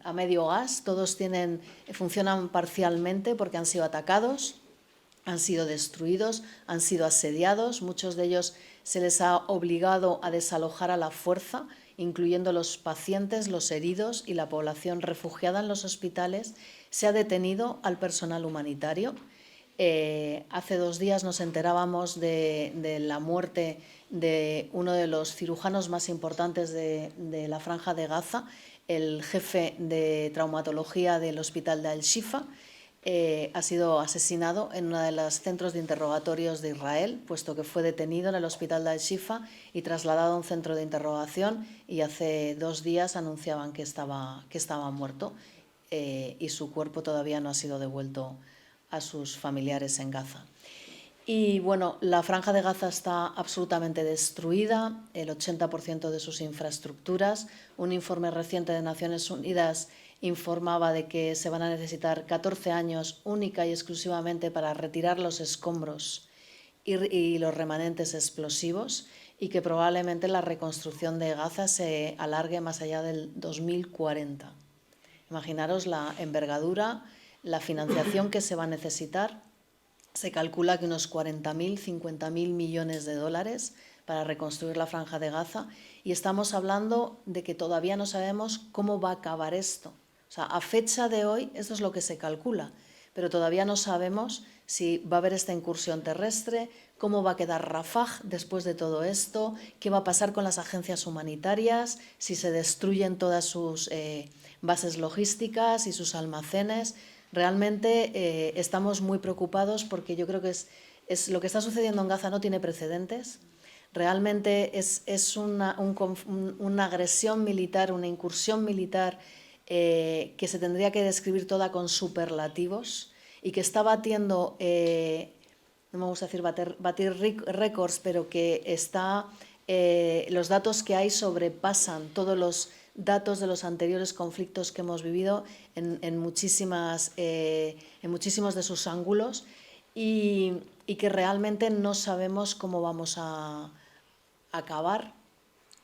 G: a medio gas, todos funcionan parcialmente porque han sido atacados, han sido destruidos, han sido asediados, muchos de ellos se les ha obligado a desalojar a la fuerza, incluyendo los pacientes, los heridos y la población refugiada en los hospitales. Se ha detenido al personal humanitario. Hace 2 días nos enterábamos de la muerte de uno de los cirujanos más importantes de la Franja de Gaza, el jefe de traumatología del hospital de Al-Shifa. Ha sido asesinado en uno de los centros de interrogatorios de Israel, puesto que fue detenido en el hospital de Al-Shifa y trasladado a un centro de interrogación, y hace 2 días anunciaban que estaba muerto y su cuerpo todavía no ha sido devuelto a sus familiares en Gaza. Y bueno, la Franja de Gaza está absolutamente destruida, el 80% de sus infraestructuras. Un informe reciente de Naciones Unidas informaba de que se van a necesitar 14 años única y exclusivamente para retirar los escombros y los remanentes explosivos, y que probablemente la reconstrucción de Gaza se alargue más allá del 2040. Imaginaros la envergadura, la financiación que se va a necesitar. Se calcula que unos 40.000, 50.000 millones de dólares para reconstruir la Franja de Gaza, y estamos hablando de que todavía no sabemos cómo va a acabar esto. O sea, a fecha de hoy esto es lo que se calcula, pero todavía no sabemos si va a haber esta incursión terrestre, cómo va a quedar Rafah después de todo esto, qué va a pasar con las agencias humanitarias, si se destruyen todas sus bases logísticas y sus almacenes. Realmente estamos muy preocupados porque yo creo que es lo que está sucediendo en Gaza no tiene precedentes. Realmente es una agresión militar, una incursión militar que se tendría que describir toda con superlativos y que está batiendo, no me gusta decir batir récords, pero que los datos que hay sobrepasan todos los datos de los anteriores conflictos que hemos vivido en muchísimos de sus ángulos, y que realmente no sabemos cómo vamos a acabar,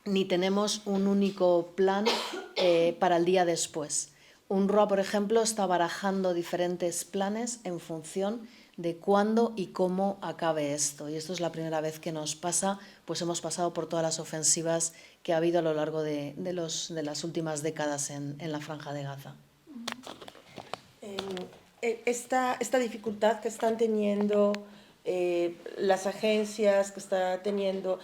G: ni tenemos un único plan para el día después. UNRWA, por ejemplo, está barajando diferentes planes en función de cuándo y cómo acabe esto. Y esto es la primera vez que nos pasa, pues hemos pasado por todas las ofensivas que ha habido a lo largo de las últimas décadas en la Franja de Gaza.
F: esta dificultad que están teniendo las agencias, que está teniendo,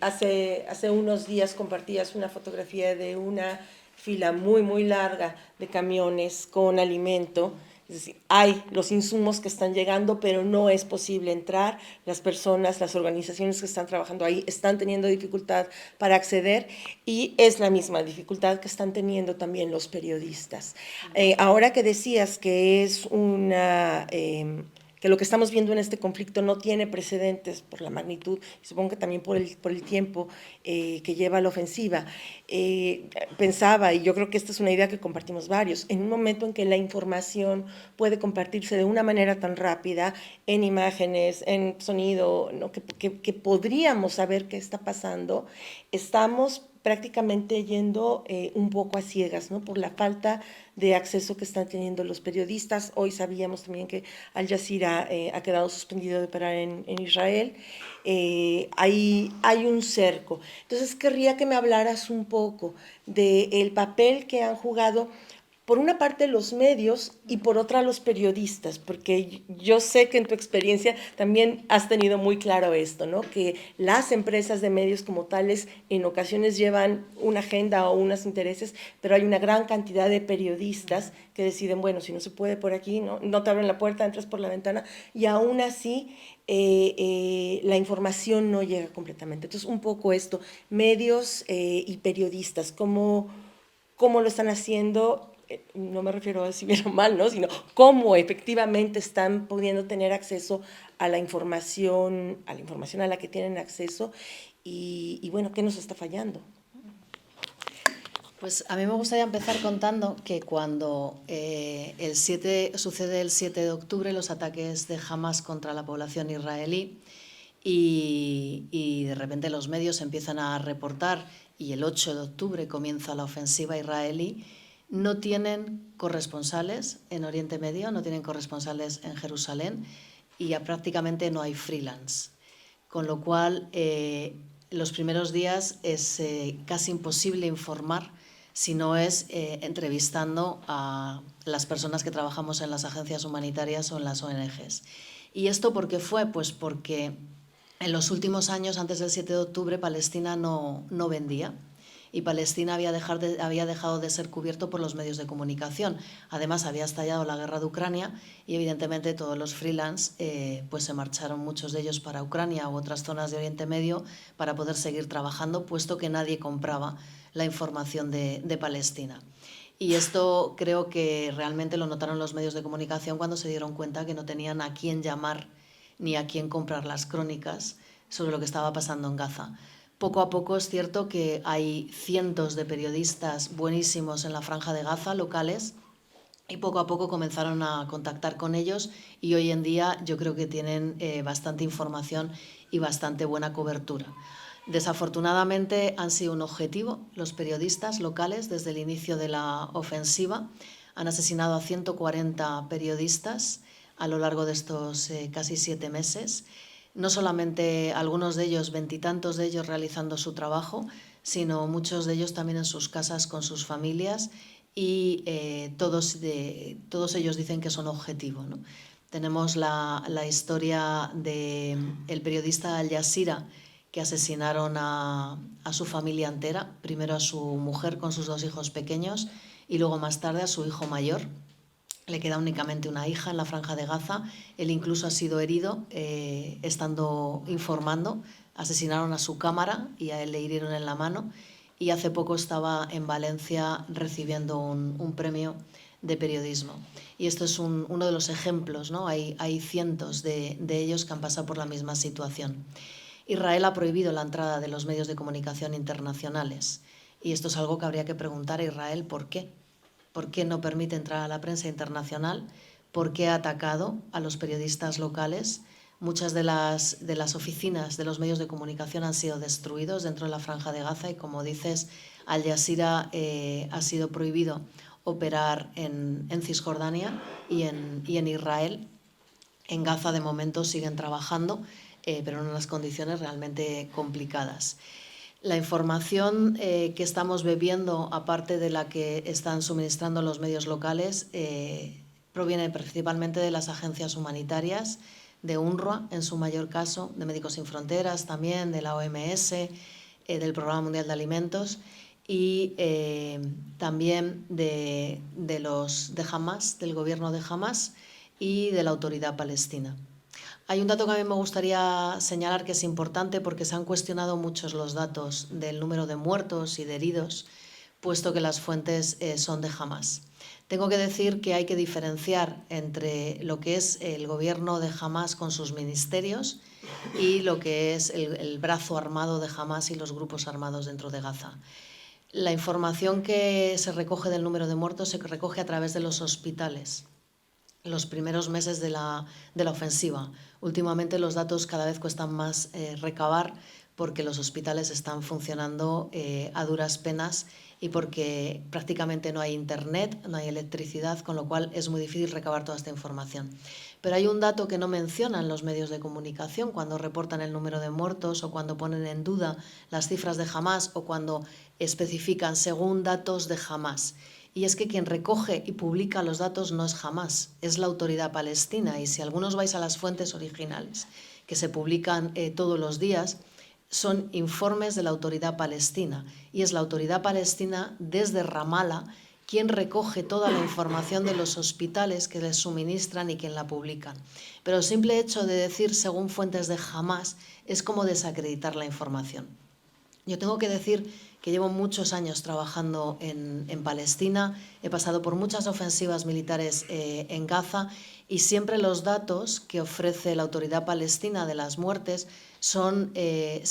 F: hace unos días compartías una fotografía de una fila muy larga de camiones con alimento. Es decir, hay los insumos que están llegando, pero no es posible entrar. Las personas, las organizaciones que están trabajando ahí están teniendo dificultad para acceder y es la misma dificultad que están teniendo también los periodistas. Ahora que decías que es que lo que estamos viendo en este conflicto no tiene precedentes por la magnitud, y supongo que también por el tiempo que lleva la ofensiva. Pensaba, y yo creo que esta es una idea que compartimos varios, en un momento en que la información puede compartirse de una manera tan rápida, en imágenes, en sonido, ¿no? que podríamos saber qué está pasando, estamos prácticamente yendo un poco a ciegas, ¿no? Por la falta de acceso que están teniendo los periodistas. Hoy sabíamos también que Al Jazeera ha quedado suspendido de operar en Israel. Hay un cerco. Entonces querría que me hablaras un poco del papel que han jugado, por una parte los medios y por otra los periodistas, porque yo sé que en tu experiencia también has tenido muy claro esto, ¿no? Que las empresas de medios como tales en ocasiones llevan una agenda o unos intereses, pero hay una gran cantidad de periodistas que deciden, bueno, si no se puede por aquí, no te abren la puerta, entras por la ventana, y aún así la información no llega completamente. Entonces, un poco esto, medios y periodistas, ¿cómo lo están haciendo? No me refiero a si bien o mal, ¿no? Sino cómo efectivamente están pudiendo tener acceso a la información a la que tienen acceso y bueno, ¿qué nos está fallando?
G: Pues a mí me gustaría empezar contando que cuando sucede el 7 de octubre los ataques de Hamas contra la población israelí y de repente los medios empiezan a reportar y el 8 de octubre comienza la ofensiva israelí, no tienen corresponsales en Oriente Medio, no tienen corresponsales en Jerusalén y ya prácticamente no hay freelance. Con lo cual, los primeros días es casi imposible informar si no es entrevistando a las personas que trabajamos en las agencias humanitarias o en las ONGs. ¿Y esto por qué fue? Pues porque en los últimos años, antes del 7 de octubre, Palestina no vendía. Y Palestina había dejado de ser cubierto por los medios de comunicación. Además, había estallado la guerra de Ucrania y, evidentemente, todos los freelance pues se marcharon, muchos de ellos para Ucrania u otras zonas de Oriente Medio, para poder seguir trabajando, puesto que nadie compraba la información de Palestina. Y esto creo que realmente lo notaron los medios de comunicación cuando se dieron cuenta que no tenían a quién llamar ni a quién comprar las crónicas sobre lo que estaba pasando en Gaza. Poco a poco es cierto que hay cientos de periodistas buenísimos en la Franja de Gaza, locales, y poco a poco comenzaron a contactar con ellos y hoy en día yo creo que tienen bastante información y bastante buena cobertura. Desafortunadamente han sido un objetivo los periodistas locales desde el inicio de la ofensiva. Han asesinado a 140 periodistas a lo largo de estos casi 7 meses. No solamente algunos de ellos, 20 y tantos de ellos realizando su trabajo, sino muchos de ellos también en sus casas con sus familias y todos ellos dicen que son objetivo, ¿no? Tenemos la historia del periodista Al Jazeera, que asesinaron a su familia entera, primero a su mujer con sus 2 hijos pequeños y luego más tarde a su hijo mayor. Le queda únicamente una hija en la Franja de Gaza. Él incluso ha sido herido estando informando. Asesinaron a su cámara y a él le hirieron en la mano. Y hace poco estaba en Valencia recibiendo un premio de periodismo. Y esto es uno de los ejemplos, ¿no? Hay cientos de ellos que han pasado por la misma situación. Israel ha prohibido la entrada de los medios de comunicación internacionales. Y esto es algo que habría que preguntar a Israel por qué. ¿Por qué no permite entrar a la prensa internacional? ¿Por qué ha atacado a los periodistas locales? Muchas de las oficinas de los medios de comunicación han sido destruidos dentro de la Franja de Gaza y, como dices, Al Jazeera ha sido prohibido operar en Cisjordania y en Israel. En Gaza, de momento, siguen trabajando, pero en unas condiciones realmente complicadas. La información que estamos bebiendo, aparte de la que están suministrando los medios locales, proviene principalmente de las agencias humanitarias, de UNRWA en su mayor caso, de Médicos Sin Fronteras también, de la OMS, del Programa Mundial de Alimentos y también de Hamas, del gobierno de Hamas y de la Autoridad Palestina. Hay un dato que a mí me gustaría señalar que es importante porque se han cuestionado muchos los datos del número de muertos y de heridos, puesto que las fuentes son de Hamas. Tengo que decir que hay que diferenciar entre lo que es el gobierno de Hamas con sus ministerios y lo que es el brazo armado de Hamas y los grupos armados dentro de Gaza. La información que se recoge del número de muertos se recoge a través de los hospitales, los primeros meses de la ofensiva. Últimamente los datos cada vez cuestan más recabar porque los hospitales están funcionando a duras penas y porque prácticamente no hay internet, no hay electricidad, con lo cual es muy difícil recabar toda esta información. Pero hay un dato que no mencionan los medios de comunicación cuando reportan el número de muertos o cuando ponen en duda las cifras de Hamas o cuando especifican según datos de Hamas. Y es que quien recoge y publica los datos no es Hamas, es la Autoridad Palestina. Y si algunos vais a las fuentes originales que se publican todos los días, son informes de la Autoridad Palestina. Y es la Autoridad Palestina desde Ramallah quien recoge toda la información de los hospitales que les suministran y quien la publican. Pero el simple hecho de decir según fuentes de Hamas es como desacreditar la información. Yo tengo que decir que llevo muchos años trabajando en Palestina, he pasado por muchas ofensivas militares en Gaza y siempre los datos que ofrece la Autoridad Palestina de las muertes se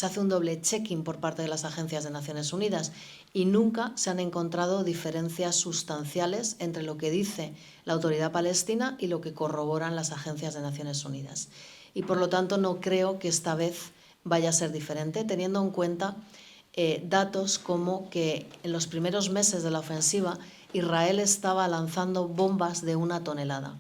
G: hace un doble checking por parte de las agencias de Naciones Unidas y nunca se han encontrado diferencias sustanciales entre lo que dice la Autoridad Palestina y lo que corroboran las agencias de Naciones Unidas. Y por lo tanto no creo que esta vez vaya a ser diferente, teniendo en cuenta datos como que en los primeros meses de la ofensiva Israel estaba lanzando bombas de 1 tonelada.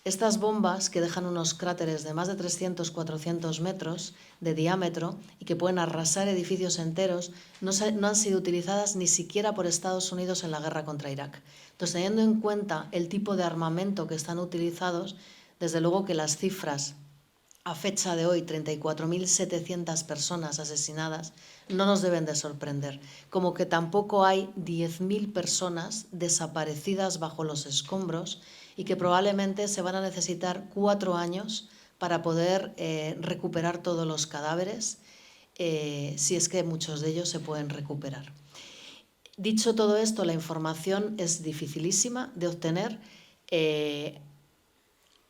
G: Estas bombas, que dejan unos cráteres de más de 300-400 metros de diámetro y que pueden arrasar edificios enteros, no han sido utilizadas ni siquiera por Estados Unidos en la guerra contra Irak. Entonces, teniendo en cuenta el tipo de armamento que están utilizados, desde luego que las cifras a fecha de hoy, 34.700 personas asesinadas, no nos deben de sorprender, como que tampoco hay 10.000 personas desaparecidas bajo los escombros y que probablemente se van a necesitar 4 años para poder recuperar todos los cadáveres, si es que muchos de ellos se pueden recuperar. Dicho todo esto, la información es dificilísima de obtener.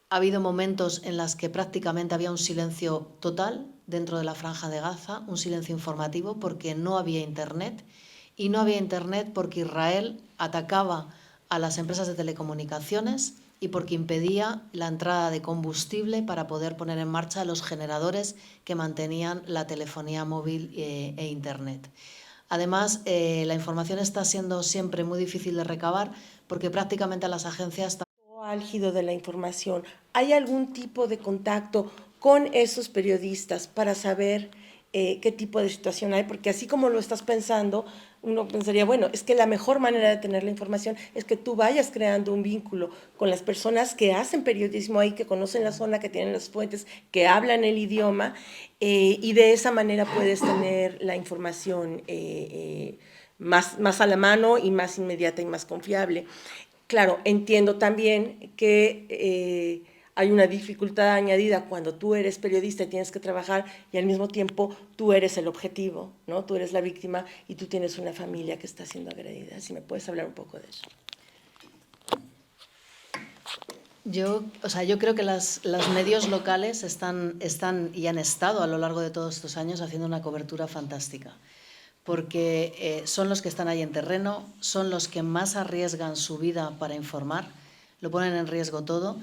G: Ha habido momentos en los que prácticamente había un silencio total dentro de la Franja de Gaza, un silencio informativo porque no había internet y no había internet porque Israel atacaba a las empresas de telecomunicaciones y porque impedía la entrada de combustible para poder poner en marcha los generadores que mantenían la telefonía móvil e internet. Además, la información está siendo siempre muy difícil de recabar porque prácticamente las agencias
F: álgido de la información. ¿Hay algún tipo de contacto con esos periodistas para saber qué tipo de situación hay? Porque así como lo estás pensando, uno pensaría, bueno, es que la mejor manera de tener la información es que tú vayas creando un vínculo con las personas que hacen periodismo ahí, que conocen la zona, que tienen las fuentes, que hablan el idioma, y de esa manera puedes tener la información más a la mano y más inmediata y más confiable. Claro, entiendo también que hay una dificultad añadida cuando tú eres periodista y tienes que trabajar y al mismo tiempo tú eres el objetivo, ¿no? Tú eres la víctima y tú tienes una familia que está siendo agredida. Si me puedes hablar un poco de eso.
G: Yo creo que los medios locales están y han estado a lo largo de todos estos años haciendo una cobertura fantástica. Porque son los que están ahí en terreno, son los que más arriesgan su vida para informar, lo ponen en riesgo todo,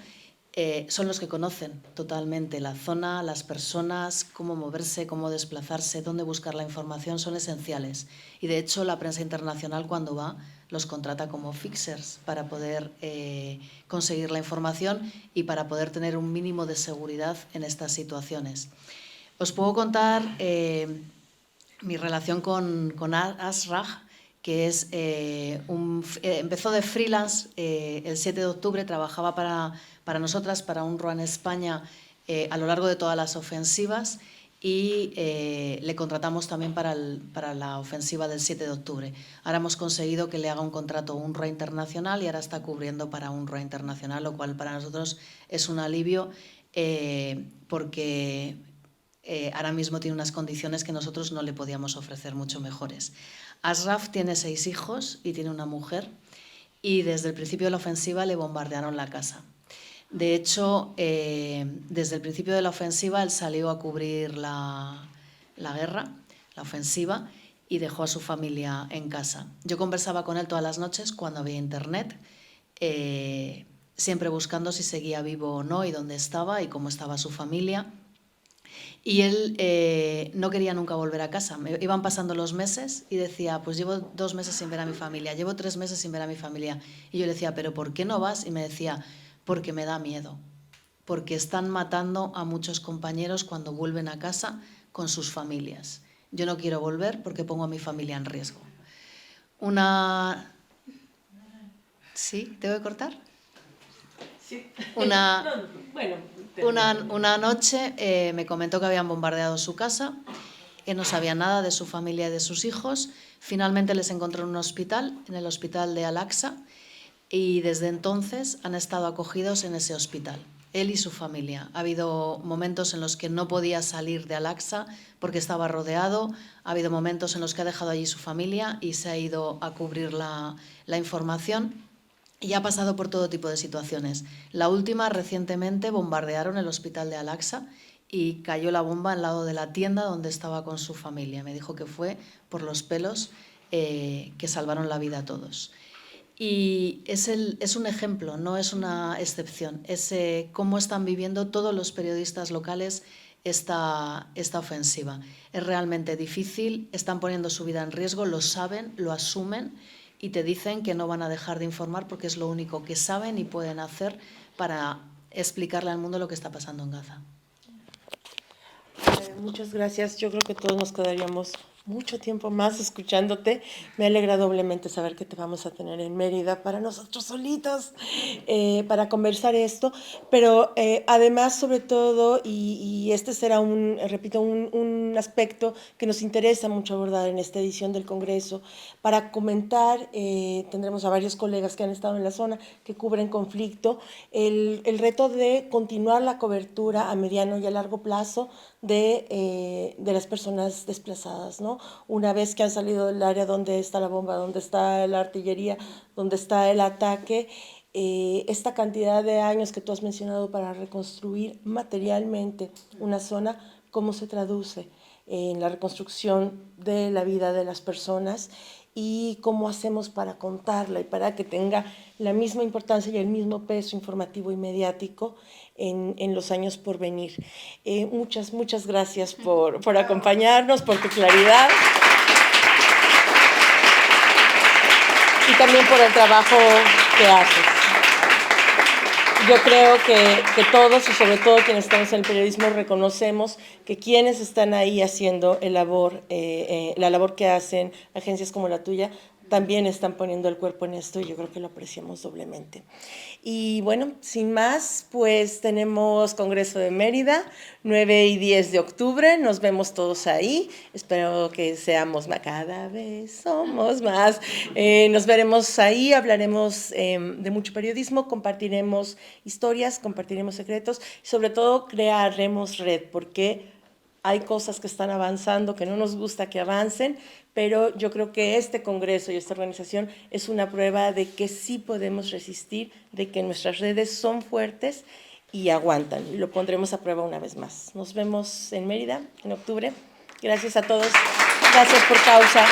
G: son los que conocen totalmente la zona, las personas, cómo moverse, cómo desplazarse, dónde buscar la información, son esenciales. Y de hecho la prensa internacional cuando va los contrata como fixers para poder conseguir la información y para poder tener un mínimo de seguridad en estas situaciones. Os puedo contar mi relación con Asraj, que es empezó de freelance el 7 de octubre, trabajaba para nosotras, para UNRWA en España, a lo largo de todas las ofensivas, y le contratamos también para la ofensiva del 7 de octubre. Ahora hemos conseguido que le haga un contrato UNRWA Internacional y ahora está cubriendo para UNRWA Internacional, lo cual para nosotros es un alivio porque ahora mismo tiene unas condiciones que nosotros no le podíamos ofrecer mucho mejores. Ashraf tiene 6 hijos y tiene una mujer, y desde el principio de la ofensiva le bombardearon la casa. De hecho, desde el principio de la ofensiva él salió a cubrir la guerra, la ofensiva, y dejó a su familia en casa. Yo conversaba con él todas las noches cuando había internet, siempre buscando si seguía vivo o no y dónde estaba y cómo estaba su familia. Y él no quería nunca volver a casa. Iban pasando los meses y decía, pues llevo 2 meses sin ver a mi familia, llevo 3 meses sin ver a mi familia. Y yo le decía, ¿pero por qué no vas? Y me decía, porque me da miedo, porque están matando a muchos compañeros cuando vuelven a casa con sus familias. Yo no quiero volver porque pongo a mi familia en riesgo. ¿Sí? ¿Tengo que cortar?
F: Sí.
G: Una noche me comentó que habían bombardeado su casa, que no sabía nada de su familia y de sus hijos. Finalmente les encontró en un hospital, en el hospital de Al-Aqsa, y desde entonces han estado acogidos en ese hospital, él y su familia. Ha habido momentos en los que no podía salir de Al-Aqsa porque estaba rodeado, ha habido momentos en los que ha dejado allí su familia y se ha ido a cubrir la información, y ha pasado por todo tipo de situaciones. La última, recientemente, bombardearon el hospital de Al-Aqsa y cayó la bomba al lado de la tienda donde estaba con su familia. Me dijo que fue por los pelos que salvaron la vida a todos. Y es un ejemplo, no es una excepción. Es cómo están viviendo todos los periodistas locales esta ofensiva. Es realmente difícil, están poniendo su vida en riesgo, lo saben, lo asumen y te dicen que no van a dejar de informar porque es lo único que saben y pueden hacer para explicarle al mundo lo que está pasando en Gaza.
F: Muchas gracias. Yo creo que todos nos quedaríamos mucho tiempo más escuchándote. Me alegra doblemente saber que te vamos a tener en Mérida para nosotros solitos, para conversar esto. Pero además, sobre todo, y este será un aspecto que nos interesa mucho abordar en esta edición del Congreso, para comentar, tendremos a varios colegas que han estado en la zona, que cubren conflicto, el reto de continuar la cobertura a mediano y a largo plazo de las personas desplazadas, ¿no? Una vez que han salido del área donde está la bomba, donde está la artillería, donde está el ataque, esta cantidad de años que tú has mencionado para reconstruir materialmente una zona, ¿cómo se traduce en la reconstrucción de la vida de las personas? Y cómo hacemos para contarla y para que tenga la misma importancia y el mismo peso informativo y mediático en los años por venir. Muchas gracias por acompañarnos, por tu claridad y también por el trabajo que haces. Yo creo que todos, y sobre todo quienes estamos en el periodismo, reconocemos que quienes están ahí haciendo la labor que hacen agencias como la tuya, también están poniendo el cuerpo en esto, y yo creo que lo apreciamos doblemente. Y bueno, sin más, pues tenemos Congreso de Mérida, 9 y 10 de octubre, nos vemos todos ahí, espero que seamos más, cada vez somos más, nos veremos ahí, hablaremos de mucho periodismo, compartiremos historias, compartiremos secretos, y sobre todo crearemos red, porque hay cosas que están avanzando que no nos gusta que avancen, pero yo creo que este congreso y esta organización es una prueba de que sí podemos resistir, de que nuestras redes son fuertes y aguantan, y lo pondremos a prueba una vez más. Nos vemos en Mérida en octubre. Gracias a todos. Gracias por causa.